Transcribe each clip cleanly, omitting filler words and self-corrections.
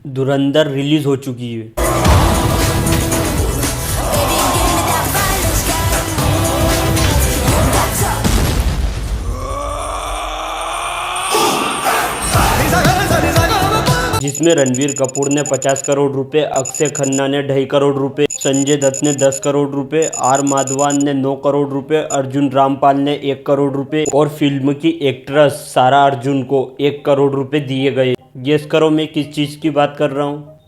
धुरंधर release हो चुकी है। जिसमें रणबीर कपूर ने 50 करोड़ रुपए, अक्षय खन्ना ने 2.5 करोड़ रुपए, संजय दत्त ने 10 करोड़ रुपए, आर माधवन ने 9 करोड़ रुपए, अर्जुन रामपाल ने 1 करोड़ रुपए और फिल्म की एक्ट्रेस सारा अर्जुन को 1 करोड़ रुपए दिए गए। गेस करो मैं किस चीज़ की बात कर रहा हूँ?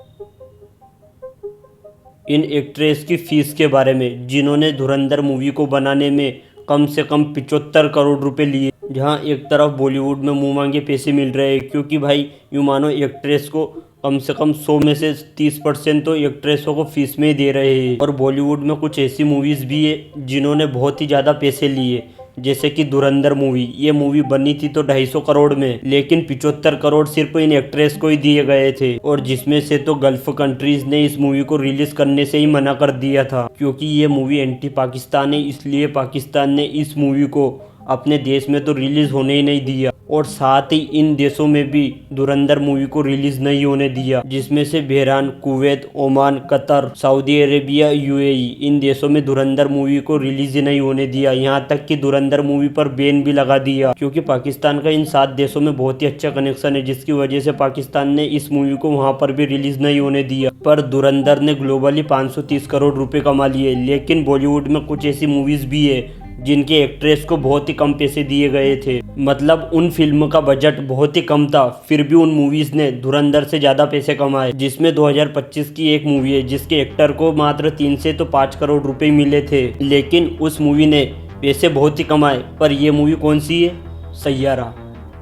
इन एक्ट्रेस की फीस के बारे में, जिन्होंने धुरंधर मूवी को बनाने में कम से कम 75 करोड़ रुपए लिए। जहां एक तरफ बॉलीवुड में मुंह मांगे पैसे मिल रहे हैं, क्योंकि भाई यूँ मानो एक्ट्रेस को कम से कम 100 में से 30% तो एक्ट्रेसों को फीस में ही दे रहे हैं। और बॉलीवुड में कुछ ऐसी मूवीज़ भी है जिन्होंने बहुत ही ज़्यादा पैसे लिए, जैसे कि धुरंधर मूवी। ये मूवी बनी थी तो 250 करोड़ में, लेकिन 75 करोड़ सिर्फ इन एक्ट्रेस को ही दिए गए थे। और जिसमें से तो गल्फ कंट्रीज ने इस मूवी को रिलीज करने से ही मना कर दिया था, क्योंकि ये मूवी एंटी पाकिस्तान है, इसलिए पाकिस्तान ने इस मूवी को अपने देश में तो रिलीज होने ही नहीं दिया। और साथ ही इन देशों में भी धुरंधर मूवी को रिलीज नहीं होने दिया, जिसमें से Bahrain, Kuwait, Oman, Qatar, Saudi Arabia, UAE, इन देशों में धुरंधर मूवी को रिलीज ही नहीं होने दिया। यहाँ तक कि धुरंधर मूवी पर बैन भी लगा दिया, क्योंकि पाकिस्तान का इन 7 देशों में बहुत ही अच्छा कनेक्शन है, जिसकी वजह से पाकिस्तान ने इस मूवी को वहाँ पर भी रिलीज नहीं होने दिया। पर धुरंधर ने ग्लोबली 530 करोड़ रुपए कमा लिए। लेकिन बॉलीवुड में कुछ ऐसी मूवीज भी है जिनके एक्ट्रेस को बहुत ही कम पैसे दिए गए थे, मतलब उन फिल्म का बजट बहुत ही कम था, फिर भी उन मूवीज ने धुरंधर से ज़्यादा पैसे कमाए। जिसमें 2025 की एक मूवी है जिसके एक्टर को मात्र 3 से तो 5 करोड़ रुपए मिले थे, लेकिन उस मूवी ने पैसे बहुत ही कमाए। पर यह मूवी कौन सी है? सैयारा।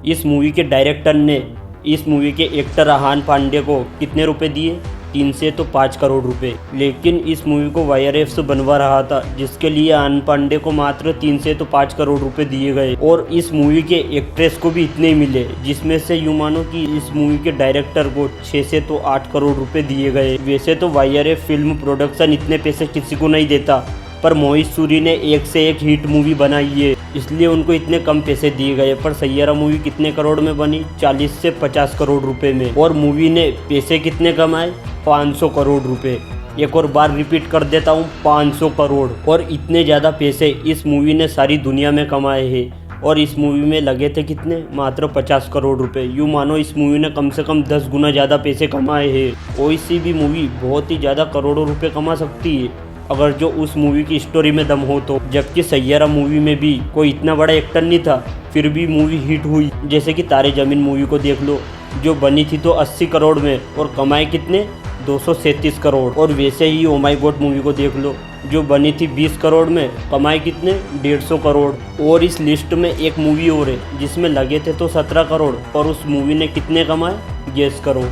इस मूवी के डायरेक्टर ने इस मूवी के एक्टर आहान पांडे को कितने रुपए दिए? 3 से तो 5 करोड़ रुपए। लेकिन इस मूवी को वाईआरएफ से बनवा रहा था, जिसके लिए आहान पांडे को मात्र 3 से तो 5 करोड़ रुपए दिए गए। और इस मूवी के एक्ट्रेस को भी इतने ही मिले, जिसमें से यूँ मानो कि इस मूवी के डायरेक्टर को 6 से तो 8 करोड़ रुपए दिए गए। वैसे तो वाईआरएफ फिल्म प्रोडक्शन इतने पैसे किसी को नहीं देता, पर मोहित सूरी ने एक से एक हिट मूवी बनाई है, इसलिए उनको इतने कम पैसे दिए गए। पर सैयारा मूवी कितने करोड़ में बनी? 40 से 50 करोड़ रुपए में। और मूवी ने पैसे कितने कमाए? 500 करोड़ रुपए। एक और बार रिपीट कर देता हूँ, 500 करोड़। और इतने ज़्यादा पैसे इस मूवी ने सारी दुनिया में कमाए हैं। और इस मूवी में लगे थे कितने? मात्र 50 करोड़ रुपए। यूँ मानो इस मूवी ने कम से कम 10 गुना ज़्यादा पैसे कमाए हैं। कोई सी भी मूवी बहुत ही ज़्यादा करोड़ों रुपए कमा सकती है, अगर जो उस मूवी की स्टोरी में दम हो तो। जबकि सैयारा मूवी में भी कोई इतना बड़ा एक्टर नहीं था, फिर भी मूवी हिट हुई। जैसे कि तारे ज़मीन मूवी को देख लो, जो बनी थी तो 80 करोड़ में और कमाए कितने? 237 करोड़। और वैसे ही ओ माय गॉड मूवी को देख लो, जो बनी थी 20 करोड़ में, कमाए कितने? 150 करोड़। और इस लिस्ट में एक मूवी और है जिसमें लगे थे तो 17 करोड़, और उस मूवी ने कितने कमाए? गेस करो।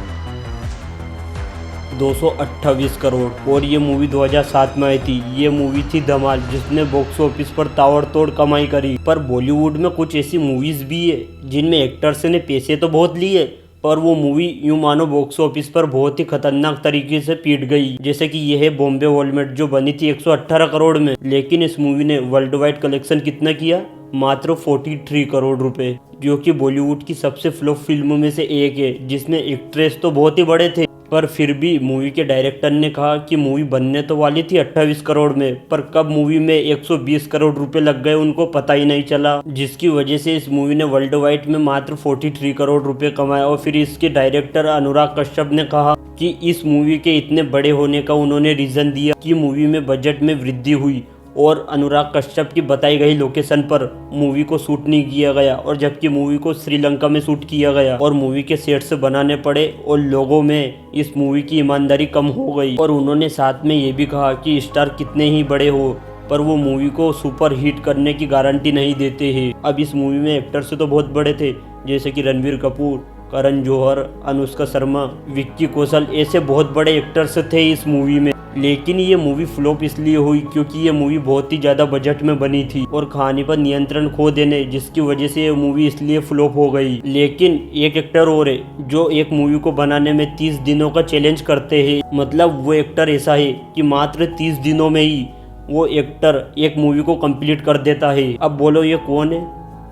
228 करोड़। और ये मूवी 2007 में आई थी। ये मूवी थी धमाल, जिसने बॉक्स ऑफिस पर ताबड़तोड़ कमाई करी। पर बॉलीवुड में कुछ ऐसी मूवीज भी है जिनमें एक्टर्स ने पैसे तो बहुत लिए, पर वो मूवी यूँ मानो बॉक्स ऑफिस पर बहुत ही खतरनाक तरीके से पीट गई। जैसे कि यह है बॉम्बे वॉलमेट, जो बनी थी 118 करोड़ में, लेकिन इस मूवी ने वर्ल्ड वाइड कलेक्शन कितना किया? मात्र 43 करोड़ रुपए, जो कि बॉलीवुड की सबसे फ्लॉप फिल्मों में से एक है, जिसमें एक्ट्रेस तो बहुत ही बड़े थे। पर फिर भी मूवी के डायरेक्टर ने कहा कि मूवी बनने तो वाली थी 28 करोड़ में, पर कब मूवी में 120 करोड़ रुपए लग गए उनको पता ही नहीं चला, जिसकी वजह से इस मूवी ने वर्ल्ड वाइड में मात्र 43 करोड़ रुपए कमाए। और फिर इसके डायरेक्टर अनुराग कश्यप ने कहा कि इस मूवी के इतने बड़े होने का उन्होंने रीज़न दिया कि मूवी में बजट में वृद्धि हुई और अनुराग कश्यप की बताई गई लोकेशन पर मूवी को शूट नहीं किया गया, और जबकि मूवी को श्रीलंका में शूट किया गया और मूवी के सेट से बनाने पड़े, और लोगों में इस मूवी की ईमानदारी कम हो गई। और उन्होंने साथ में ये भी कहा कि स्टार कितने ही बड़े हो, पर वो मूवी को सुपर हिट करने की गारंटी नहीं देते हैं। अब इस मूवी में एक्टर्स तो बहुत बड़े थे, जैसे कि रणबीर कपूर, करण जौहर, अनुष्का शर्मा, विक्की कौशल, ऐसे बहुत बड़े एक्टर्स थे इस मूवी में। लेकिन ये मूवी फ्लॉप इसलिए हुई क्योंकि ये मूवी बहुत ही ज़्यादा बजट में बनी थी और कहानी पर नियंत्रण खो देने, जिसकी वजह से ये मूवी इसलिए फ्लॉप हो गई। लेकिन एक एक्टर और है जो एक मूवी को बनाने में 30 दिनों का चैलेंज करते हैं। मतलब वो एक्टर ऐसा है कि मात्र 30 दिनों में ही वो एक्टर एक मूवी को कंप्लीट कर देता है। अब बोलो ये कौन है?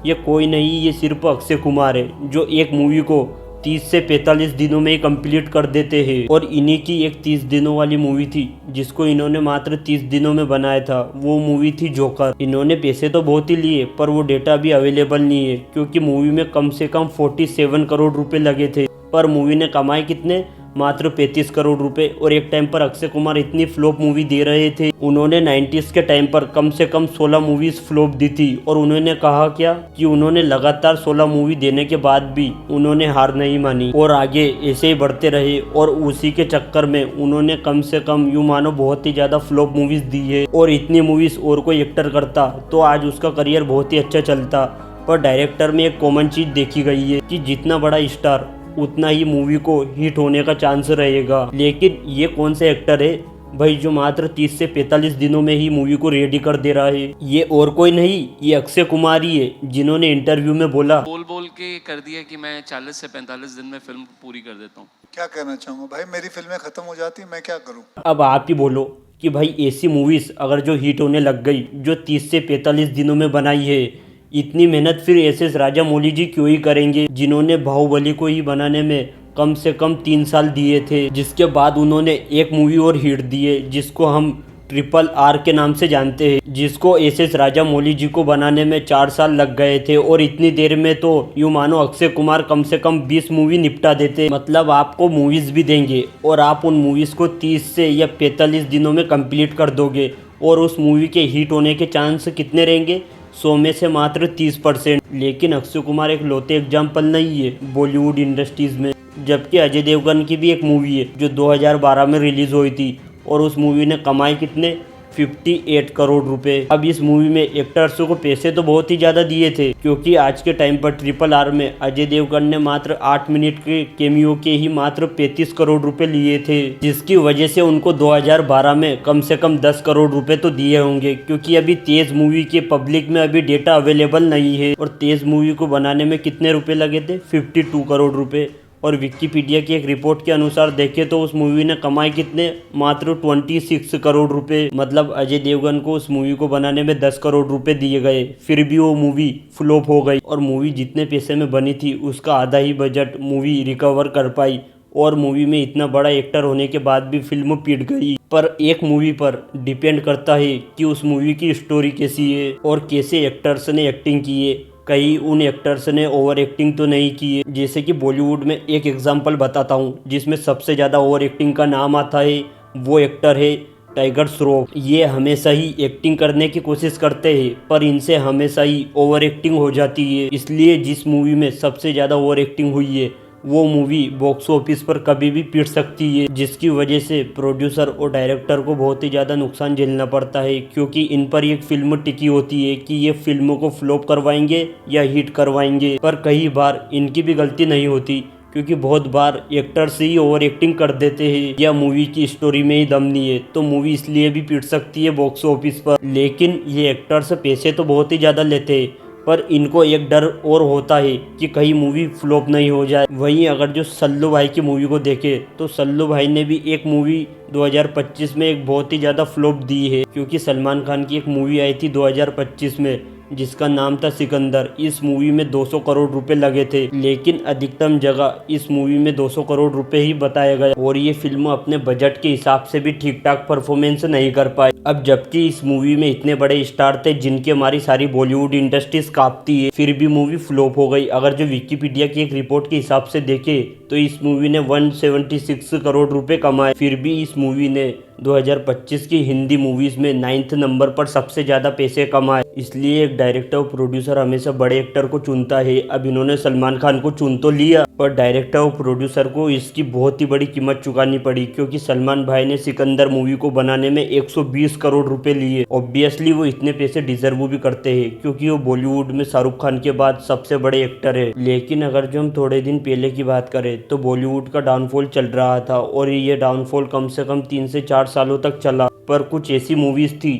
ये कोई नहीं, ये सिर्फ अक्षय कुमार है, जो एक मूवी को 30 से 45 दिनों में ही कंप्लीट कर देते हैं। और इन्हीं की एक 30 दिनों वाली मूवी थी जिसको इन्होंने मात्र 30 दिनों में बनाया था, वो मूवी थी जोकर। इन्होंने पैसे तो बहुत ही लिए पर वो डेटा भी अवेलेबल नहीं है, क्योंकि मूवी में कम से कम 47 करोड़ रुपए लगे थे। पर मूवी ने कमाए कितने, मात्र 35 करोड़ रुपए। और एक टाइम पर अक्षय कुमार इतनी फ्लॉप मूवी दे रहे थे, उन्होंने 90s के टाइम पर कम से कम 16 मूवीज फ्लॉप दी थी। और उन्होंने कहा क्या कि उन्होंने लगातार 16 मूवी देने के बाद भी उन्होंने हार नहीं मानी और आगे ऐसे ही बढ़ते रहे। और उसी के चक्कर में उन्होंने कम से कम यूं मानो बहुत ही ज्यादा फ्लॉप मूवीज दी है। और इतनी मूवीज और कोई एक्टर करता तो आज उसका करियर बहुत ही अच्छा चलता। पर डायरेक्टर में एक कॉमन चीज देखी गई है कि जितना बड़ा स्टार उतना ही मूवी को हिट होने का चांस रहेगा। लेकिन ये कौन से एक्टर है भाई जो मात्र 30 से 45 दिनों में ही मूवी को रेडी कर दे रहा है? ये और कोई नहीं, ये अक्षय कुमार ही है, जिन्होंने इंटरव्यू में बोल बोल के कर दिया कि मैं 40 से 45 दिन में फिल्म पूरी कर देता हूँ। क्या कहना चाहूँगा भाई, मेरी फिल्में खत्म हो जाती, मैं क्या करूँ? अब आप ही बोलो कि भाई ऐसी मूवीज अगर जो हिट होने लग गई जो 30 से 45 दिनों में बनाई है, इतनी मेहनत फिर एस राजामौली जी क्यों ही करेंगे, जिन्होंने बाहुबली को ही बनाने में कम से कम 3 साल दिए थे। जिसके बाद उन्होंने एक मूवी और हिट दी है जिसको हम RRR के नाम से जानते हैं, जिसको एस राजामौली जी को बनाने में 4 साल लग गए थे। और इतनी देर में तो यूँ मानो अक्षय कुमार कम से कम 20 मूवी निपटा देते। मतलब आपको मूवीज भी देंगे और आप उन मूवीज को 30 से या 45 दिनों में कंप्लीट कर दोगे। और उस मूवी के हिट होने के चांस कितने रहेंगे? 100 में से मात्र 30%। लेकिन अक्षय कुमार एक लौते एग्जाम्पल नहीं है बॉलीवुड इंडस्ट्रीज में। जबकि अजय देवगन की भी एक मूवी है जो 2012 में रिलीज हुई थी और उस मूवी ने कमाए कितने, 58 करोड़ रुपए। अब इस मूवी में एक्टर्स को पैसे तो बहुत ही ज़्यादा दिए थे, क्योंकि आज के टाइम पर RRR में अजय देवगन ने मात्र 8 मिनट के कैमियो के ही मात्र 35 करोड़ रुपए लिए थे, जिसकी वजह से उनको 2012 में कम से कम 10 करोड़ रुपए तो दिए होंगे। क्योंकि अभी तेज मूवी के पब्लिक में अभी डेटा अवेलेबल नहीं है। और तेज मूवी को बनाने में कितने रुपए लगे थे, 52 करोड़ रुपए। और विकिपीडिया की एक रिपोर्ट के अनुसार देखें तो उस मूवी ने कमाए कितने, मात्र 26 करोड़ रुपए। मतलब अजय देवगन को उस मूवी को बनाने में 10 करोड़ रुपए दिए गए, फिर भी वो मूवी फ्लॉप हो गई। और मूवी जितने पैसे में बनी थी उसका आधा ही बजट मूवी रिकवर कर पाई। और मूवी में इतना बड़ा एक्टर होने के बाद भी फिल्म पिट गई। पर एक मूवी पर डिपेंड करता है कि उस मूवी की स्टोरी कैसी है और कैसे एक्टर्स ने एक्टिंग की है। कई उन एक्टर्स ने ओवर एक्टिंग तो नहीं की है। जैसे कि बॉलीवुड में एक एग्जांपल बताता हूँ जिसमें सबसे ज़्यादा ओवर एक्टिंग का नाम आता है, वो एक्टर है टाइगर श्रॉफ। ये हमेशा ही एक्टिंग करने की कोशिश करते हैं पर इनसे हमेशा ही ओवर एक्टिंग हो जाती है। इसलिए जिस मूवी में सबसे ज़्यादा ओवर एक्टिंग हुई है वो मूवी बॉक्स ऑफिस पर कभी भी पिट सकती है, जिसकी वजह से प्रोड्यूसर और डायरेक्टर को बहुत ही ज़्यादा नुकसान झेलना पड़ता है। क्योंकि इन पर एक फिल्म टिकी होती है कि ये फिल्मों को फ्लॉप करवाएंगे या हिट करवाएंगे। पर कई बार इनकी भी गलती नहीं होती, क्योंकि बहुत बार एक्टर्स ही ओवर एक्टिंग कर देते हैं या मूवी की स्टोरी में ही दम नहीं है, तो मूवी इसलिए भी पिट सकती है बॉक्स ऑफिस पर। लेकिन ये एक्टर्स पैसे तो बहुत ही ज़्यादा लेते हैं, पर इनको एक डर और होता है कि कहीं मूवी फ्लॉप नहीं हो जाए। वहीं अगर जो सल्लू भाई की मूवी को देखे तो सल्लू भाई ने भी एक मूवी 2025 में एक बहुत ही ज़्यादा फ्लॉप दी है, क्योंकि सलमान खान की एक मूवी आई थी 2025 में जिसका नाम था सिकंदर। इस मूवी में 200 करोड़ रुपए लगे थे, लेकिन अधिकतम जगह इस मूवी में 200 करोड़ रुपए ही बताया गया। और ये फिल्म अपने बजट के हिसाब से भी ठीक ठाक परफॉर्मेंस नहीं कर पाई। अब जबकि इस मूवी में इतने बड़े स्टार थे जिनके हमारी सारी बॉलीवुड इंडस्ट्रीज कांपती है, फिर भी मूवी फ्लॉप हो गई। अगर जो विकिपीडिया की एक रिपोर्ट के हिसाब से देखे तो इस मूवी ने 176 करोड़ रुपए कमाए, फिर भी इस मूवी ने 2025 की हिंदी मूवीज में 9th नंबर पर सबसे ज्यादा पैसे कमाए। इसलिए एक डायरेक्टर और प्रोड्यूसर हमेशा बड़े एक्टर को चुनता है। अब इन्होंने सलमान खान को चुन तो लिया, पर डायरेक्टर और प्रोड्यूसर को इसकी बहुत ही बड़ी कीमत चुकानी पड़ी, क्योंकि सलमान भाई ने सिकंदर मूवी को बनाने में 120 करोड़ रुपए लिए। ऑब्वियसली वो इतने पैसे डिजर्व भी करते हैं, क्योंकि वो बॉलीवुड में शाहरुख खान के बाद सबसे बड़े एक्टर है। लेकिन अगर जो हम थोड़े दिन पहले की बात करें तो बॉलीवुड का डाउनफॉल चल रहा था, और ये डाउनफॉल कम से कम 3 से 4 सालों तक चला। पर कुछ ऐसी मूवीज थी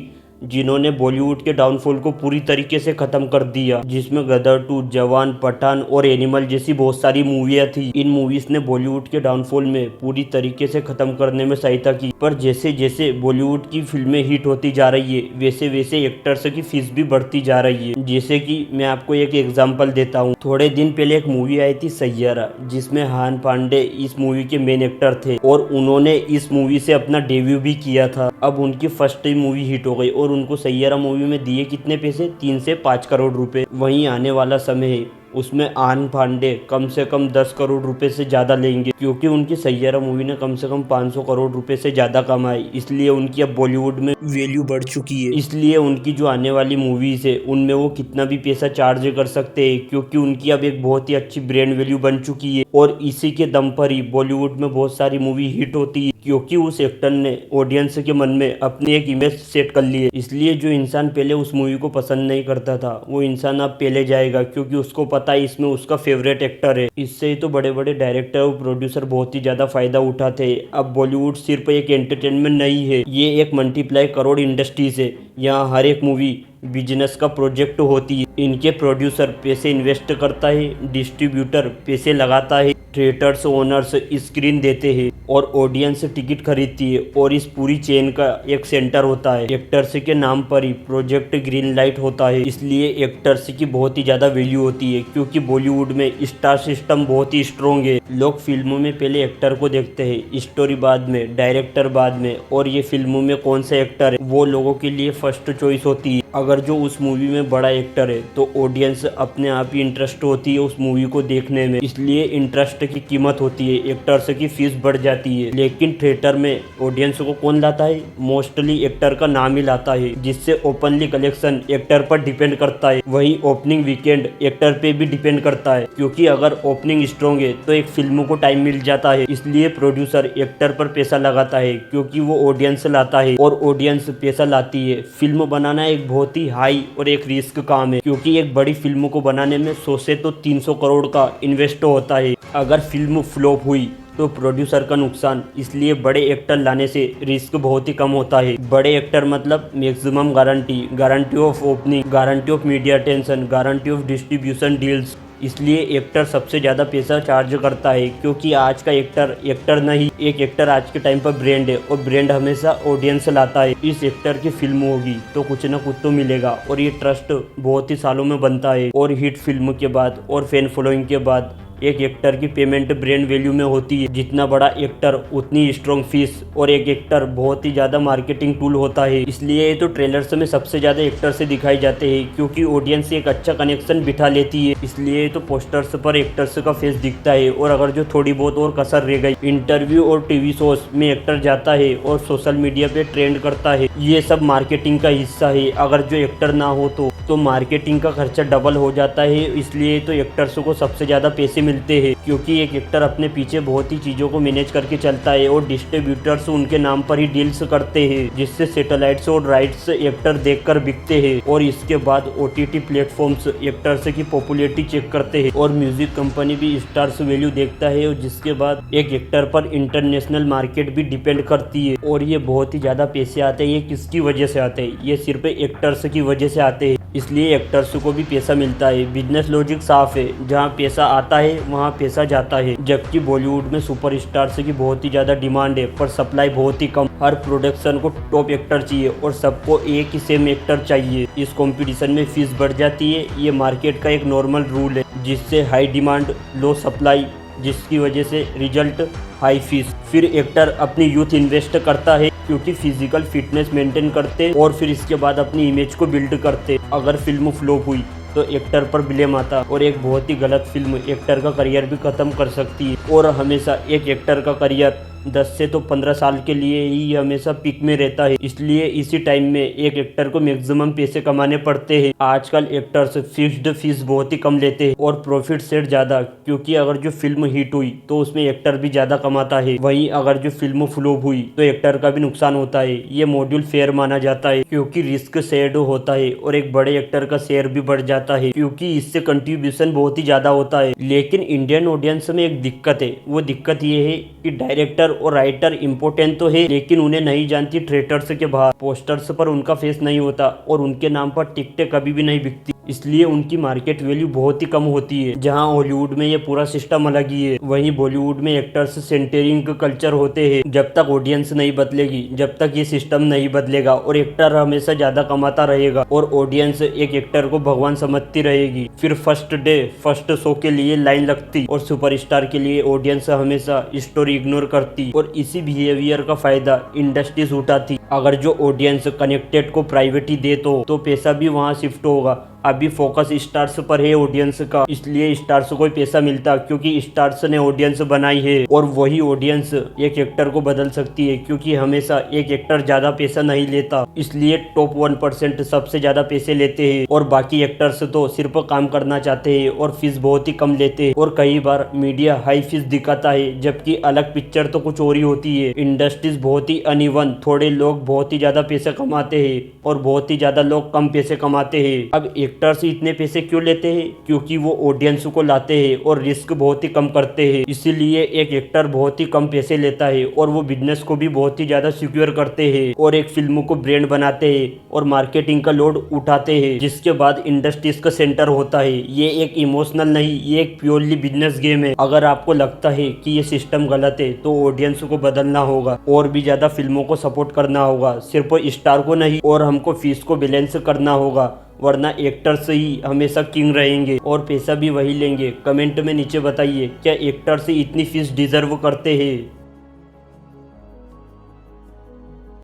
जिन्होंने बॉलीवुड के डाउनफॉल को पूरी तरीके से खत्म कर दिया, जिसमें गदर 2, जवान, पठान और एनिमल जैसी बहुत सारी मूवियाँ थी। इन मूवीज ने बॉलीवुड के डाउनफॉल में पूरी तरीके से खत्म करने में सहायता की। पर जैसे जैसे बॉलीवुड की फिल्में हिट होती जा रही है, वैसे वैसे एक्टर्स की फीस भी बढ़ती जा रही है। जैसे कि मैं आपको एक एग्जांपल देता हूँ। थोड़े दिन पहले एक मूवी आई थी सैयारा, जिसमें हान पांडे इस मूवी के मेन एक्टर थे और उन्होंने इस मूवी से अपना डेब्यू भी किया था। अब उनकी फर्स्ट मूवी हिट हो गई और उनको सैयारा मूवी में दिए कितने पैसे, 3 से 5 करोड़ रुपए। वहीं आने वाला समय है, उसमें आन पांडे कम से कम 10 करोड़ रुपए से ज़्यादा लेंगे, क्योंकि उनकी सैयारा मूवी ने कम से कम 500 करोड़ रुपए से ज़्यादा कमाई। इसलिए उनकी अब बॉलीवुड में वैल्यू बढ़ चुकी है। इसलिए उनकी जो आने वाली मूवीज है, उनमें वो कितना भी पैसा चार्ज कर सकते हैं, क्योंकि उनकी अब एक बहुत ही अच्छी ब्रांड वैल्यू बन चुकी है। और इसी के दम पर ही बॉलीवुड में बहुत सारी मूवी हिट होती है, क्योंकि उस एक्टर ने ऑडियंस के मन में अपनी एक इमेज सेट कर ली है। इसलिए जो इंसान पहले उस मूवी को पसंद नहीं करता था, वो इंसान अब पहले जाएगा, क्योंकि उसको पता है इसमें उसका फेवरेट एक्टर है। इससे ही तो बड़े बड़े डायरेक्टर और प्रोड्यूसर बहुत ही ज्यादा फायदा उठाते हैं। अब बॉलीवुड सिर्फ एक एंटरटेनमेंट नहीं है, ये एक मल्टीप्लाई करोड़ इंडस्ट्रीज है। यहाँ हर एक मूवी बिजनेस का प्रोजेक्ट होती है। इनके प्रोड्यूसर पैसे इन्वेस्ट करता है, डिस्ट्रीब्यूटर पैसे लगाता है, थिएटर्स ओनर्स स्क्रीन देते हैं और ऑडियंस टिकट खरीदती है। और इस पूरी चेन का एक सेंटर होता है। एक्टर्स के नाम पर ही प्रोजेक्ट ग्रीन लाइट होता है। इसलिए एक्टर्स की बहुत ही ज़्यादा वैल्यू होती है, क्योंकि बॉलीवुड में स्टार सिस्टम बहुत ही स्ट्रॉन्ग है। लोग फिल्मों में पहले एक्टर को देखते हैं, स्टोरी बाद में, डायरेक्टर बाद में, और ये फिल्मों में कौन सा एक्टर है वो लोगों के लिए फर्स्ट चॉइस होती है। अगर जो उस मूवी में बड़ा एक्टर है तो ऑडियंस अपने आप ही इंटरेस्ट होती है उस मूवी को देखने में। इसलिए इंटरेस्ट की कीमत होती है, एक्टर्स की फीस बढ़ जाती है। लेकिन थिएटर में ऑडियंस को कौन लाता है? मोस्टली एक्टर का नाम ही लाता है, जिससे ओपनली कलेक्शन एक्टर पर डिपेंड करता है। वहीं ओपनिंग वीकेंड एक्टर पे भी डिपेंड करता है, क्योंकि अगर ओपनिंग स्ट्रॉन्ग है तो एक फिल्म को टाइम मिल जाता है। इसलिए प्रोड्यूसर एक्टर पर पैसा लगाता है, क्योंकि वो ऑडियंस लाता है और ऑडियंस पैसा लाती है। फिल्म बनाना एक बहुत ही हाई और एक रिस्क काम है, क्योंकि एक बड़ी फिल्म को बनाने में 100 से तो 300 करोड़ का इन्वेस्ट होता है। अगर फिल्म फ्लॉप हुई तो प्रोड्यूसर का नुकसान। इसलिए बड़े एक्टर लाने से रिस्क बहुत ही कम होता है। बड़े एक्टर मतलब maximum guarantee of opening, guarantee of media attention, guarantee of distribution deals. इसलिए एक्टर सबसे ज़्यादा पैसा चार्ज करता है, क्योंकि आज का एक्टर नहीं, एक एक्टर आज के टाइम पर ब्रांड है और ब्रांड हमेशा ऑडियंस लाता है। इस एक्टर की फिल्म होगी तो कुछ ना कुछ तो मिलेगा, और ये ट्रस्ट बहुत ही सालों में बनता है। और हिट फिल्म के बाद और फैन फॉलोइंग के बाद एक एक्टर की पेमेंट ब्रांड वैल्यू में होती है। जितना बड़ा एक्टर उतनी स्ट्रॉन्ग फीस, और एक एक्टर बहुत ही ज़्यादा मार्केटिंग टूल होता है। इसलिए तो ट्रेलर्स में सबसे ज़्यादा एक्टर से दिखाई जाते हैं, क्योंकि ऑडियंस एक अच्छा कनेक्शन बिठा लेती है। इसलिए तो पोस्टर्स पर एक्टर्स का फेस दिखता है। और अगर जो थोड़ी बहुत और कसर रह गई, इंटरव्यू और टीवी शोज में एक्टर जाता है और सोशल मीडिया पे ट्रेंड करता है, ये सब मार्केटिंग का हिस्सा है। अगर जो एक्टर ना हो तो मार्केटिंग का खर्चा डबल हो जाता है। इसलिए तो एक्टर्स को सबसे ज़्यादा पैसे मिलते हैं, क्योंकि एक एक्टर अपने पीछे बहुत ही चीज़ों को मैनेज करके चलता है और डिस्ट्रीब्यूटर्स उनके नाम पर ही डील्स करते हैं, जिससे सैटेलाइट्स और राइट्स एक्टर देखकर बिकते हैं। और इसके बाद OTT प्लेटफॉर्म्स एक्टर्स की पॉपुलैरिटी चेक करते हैं और म्यूजिक कंपनी भी स्टार्स वैल्यू देखता है, और जिसके बाद एक एक्टर पर इंटरनेशनल मार्केट भी डिपेंड करती है। और ये बहुत ही ज़्यादा पैसे आते हैं। ये किसकी वजह से आते हैं? ये सिर्फ एक्टर्स की वजह से आते हैं। इसलिए एक्टर्स को भी पैसा मिलता है। बिजनेस लॉजिक साफ है, जहाँ पैसा आता है वहाँ पैसा जाता है। जबकि बॉलीवुड में सुपरस्टार्स की बहुत ही ज़्यादा डिमांड है, पर सप्लाई बहुत ही कम। हर प्रोडक्शन को टॉप एक्टर चाहिए और सबको एक ही सेम एक्टर चाहिए। इस कंपटीशन में फीस बढ़ जाती है। ये मार्केट का एक नॉर्मल रूल है, जिससे हाई डिमांड लो सप्लाई, जिसकी वजह से रिजल्ट हाई फीस। फिर एक्टर अपनी यूथ इन्वेस्ट करता है, क्योंकि फिजिकल फिटनेस मेंटेन करते और फिर इसके बाद अपनी इमेज को बिल्ड करते। अगर फिल्म फ्लॉप हुई तो एक्टर पर ब्लेम आता, और एक बहुत ही गलत फिल्म एक्टर का करियर भी खत्म कर सकती है। और हमेशा एक एक्टर का करियर 10 से तो 15 साल के लिए ही हमेशा पीक में रहता है। इसलिए इसी टाइम में एक एक्टर को मैक्सिमम पैसे कमाने पड़ते हैं। आजकल एक्टर्स फिक्स्ड फीस बहुत ही कम लेते हैं और प्रॉफिट शेयर ज़्यादा, क्योंकि अगर जो फिल्म हिट हुई तो उसमें एक्टर भी ज़्यादा कमाता है। वहीं अगर जो फिल्म फ्लॉप हुई तो एक्टर का भी नुकसान होता है। ये मॉड्यूल फेयर माना जाता है, क्योंकि रिस्क शेयर्ड होता है और एक बड़े एक्टर का शेयर भी बढ़ जाता है, क्योंकि इससे कंट्रीब्यूशन बहुत ही ज़्यादा होता है। लेकिन इंडियन ऑडियंस में एक दिक्कत है, वो दिक्कत ये है कि डायरेक्टर एक्टर और राइटर इम्पोर्टेंट तो है, लेकिन उन्हें नहीं जानती थिएटर्स के बाहर। पोस्टर्स पर उनका फेस नहीं होता और उनके नाम पर टिकटें कभी भी नहीं बिकती, इसलिए उनकी मार्केट वैल्यू बहुत ही कम होती है। जहां हॉलीवुड में ये पूरा सिस्टम अलग ही है, वहीं बॉलीवुड में एक्टर्स सेंटरिंग कल्चर होते हैं। जब तक ऑडियंस नहीं बदलेगी, जब तक ये सिस्टम नहीं बदलेगा और एक्टर हमेशा ज्यादा कमाता रहेगा और ऑडियंस एक एक्टर को भगवान समझती रहेगी, फिर फर्स्ट डे फर्स्ट शो के लिए लाइन लगती और सुपरस्टार के लिए ऑडियंस हमेशा स्टोरी इग्नोर करती और इसी बिहेवियर का फायदा इंडस्ट्रीज उठाती। अगर जो ऑडियंस कनेक्टेड को प्राइवेटी दे तो पैसा भी वहां शिफ्ट होगा। अभी फोकस स्टार्स पर है ऑडियंस का, इसलिए स्टार्स को पैसा मिलता क्योंकि स्टार्स ने ऑडियंस बनाई है और वही ऑडियंस एक एक्टर को बदल सकती है, क्योंकि हमेशा एक एक्टर ज्यादा पैसा नहीं लेता, इसलिए टॉप 1% सबसे ज्यादा पैसे लेते हैं और बाकी एक्टर्स तो सिर्फ काम करना चाहते हैं और फीस बहुत ही कम लेते हैं। और कई बार मीडिया हाई फीस दिखाता है जबकि अलग पिक्चर तो कुछ और ही होती है। इंडस्ट्रीज बहुत ही अनइवन, थोड़े लोग बहुत ही ज्यादा पैसे कमाते हैं और बहुत ही ज्यादा लोग कम पैसे कमाते हैं। अब एक्टर्स इतने पैसे क्यों लेते हैं? क्योंकि वो ऑडियंस को लाते हैं और रिस्क बहुत ही कम करते हैं, इसीलिए एक एक्टर बहुत ही कम पैसे लेता है और वो बिजनेस को भी बहुत ही ज्यादा सिक्योर करते हैं और एक फिल्म को ब्रांड बनाते हैं और मार्केटिंग का लोड उठाते हैं, जिसके बाद इंडस्ट्रीज का सेंटर होता है। ये एक इमोशनल नहीं, ये एक प्योरली बिजनेस गेम है। अगर आपको लगता है कि ये सिस्टम गलत है तो ऑडियंस को बदलना होगा और भी ज्यादा फिल्मों को सपोर्ट करना होगा, सिर्फ स्टार को नहीं, और हमको फीस को बैलेंस करना होगा, वरना एक्टर्स ही हमेशा किंग रहेंगे और पैसा भी वही लेंगे। कमेंट में नीचे बताइए, क्या एक्टर्स इतनी फीस डिजर्व करते हैं?